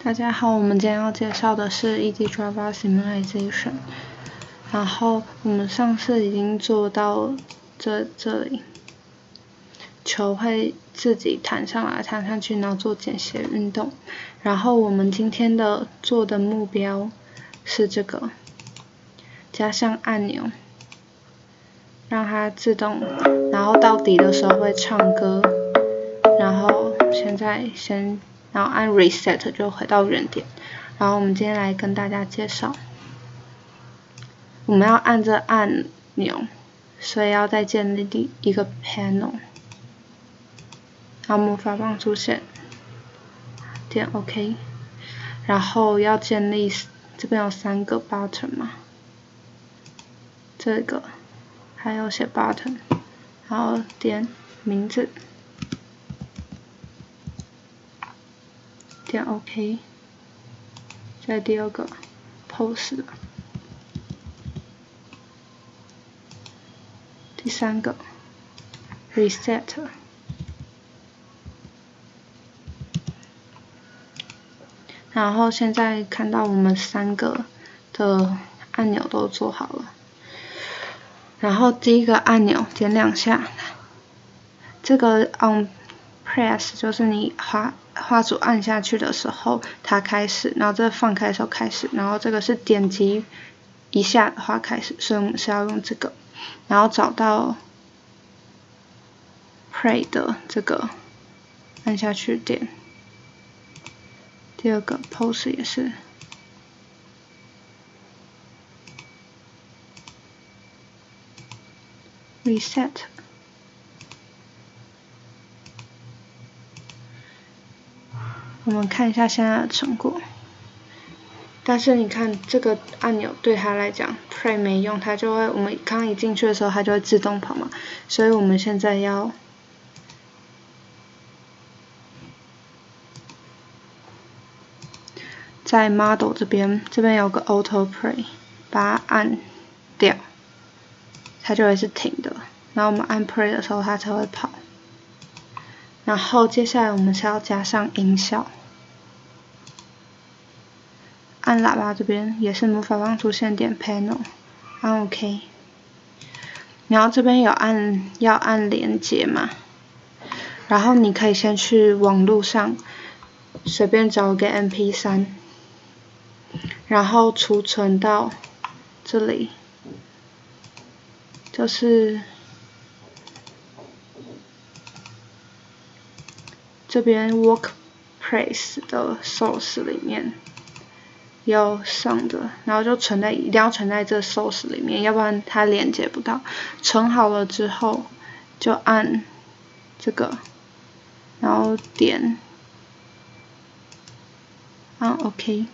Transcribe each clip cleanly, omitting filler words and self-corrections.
大家好，我们今天要介绍的是 Easy Java Simulation。然后我们上次已经做到这里，球会自己弹上来、弹上去，然后做简谐运动。然后我们今天做的目标是这个，加上按钮，让它自动，然后到底的时候会唱歌。然后现在然后按 Reset 就回到原点。然后我们今天来跟大家介绍，我们要按这按钮，所以要再建立一个 panel。然后魔法棒出现，点 OK。然后要建立，这边有3个 button 嘛，这个还有写 button， 然后点名字，点 OK。再第2个 pose， 第3个 reset。然后现在看到我们3个的按钮都做好了。然后第一个按钮点2下，这个 on press 就是你花组按下去的时候它开始，然后这放开的时候开始，然后这个是点击一下的话开始，所以我们是要用这个，然后找到 play 的这个按下去点。第2个 pose 也是。reset。我们看一下现在的成果。但是你看这个按钮对它来讲 play 没用，它就会，我们刚一进去的时候它就会自动跑嘛，所以我们现在要在 model 这边有个 auto play， 把它按掉，它就会是停的。然后我们按 play 的时候它才会跑。然后接下来我们是要加上音效，按喇叭这边也是魔法棒出现点 panel， 按 OK。然后这边有要按连接嘛，然后你可以先去网络上随便找个 MP3， 然后储存到这里，就是这边 Workplace 的 source 里面有上的，然后就一定要存在这 source 里面，要不然它连接不到。存好了之后就按这个，然后按 OK，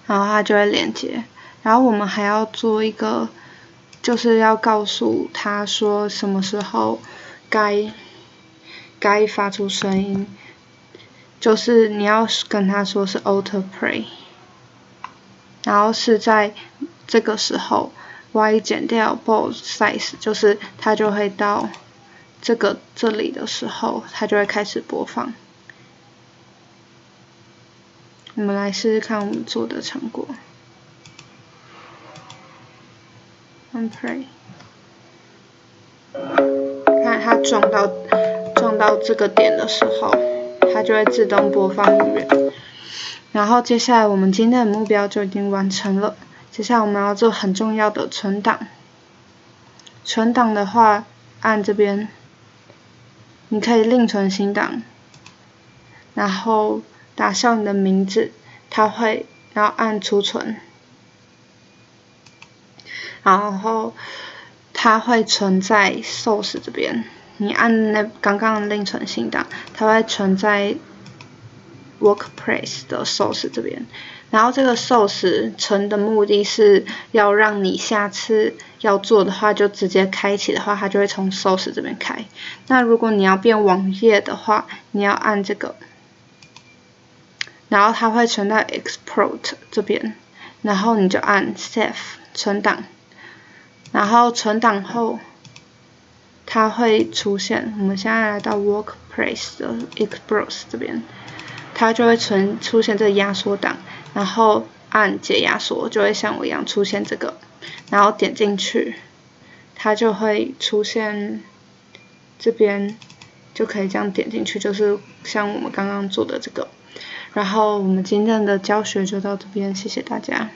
然后它就会连接。然后我们还要做一个，就是要告诉他说什么时候该发出声音，就是你要跟他说是 auto play， 然后是在这个时候 Y 减掉 ball size， 就是它就会到这里的时候，它就会开始播放。我们来试试看我们做的成果。按 play， 看它撞到这个点的时候，它就会自动播放音乐。然后接下来我们今天的目标就已经完成了。接下来我们要做很重要的存档。存档的话，按这边，你可以另存新档，然后打上你的名字，然后按储存，然后它会存在 source 这边。你按刚刚的另存新档，它会存在 Workplace 的 source 这边。然后这个 source 存的目的是要让你下次要做的话，就直接开启的话，它就会从 source 这边开。那如果你要变网页的话，你要按这个，然后它会存到 export 这边，然后你就按 save 存档，然后存档后它会出现。我们现在来到 Workplace 的 Explore 这边，它就会出现这个压缩档，然后按解压缩就会像我一样出现这个，然后点进去，它就会出现这边就可以这样点进去，就是像我们刚刚做的这个。然后我们今天的教学就到这边，谢谢大家。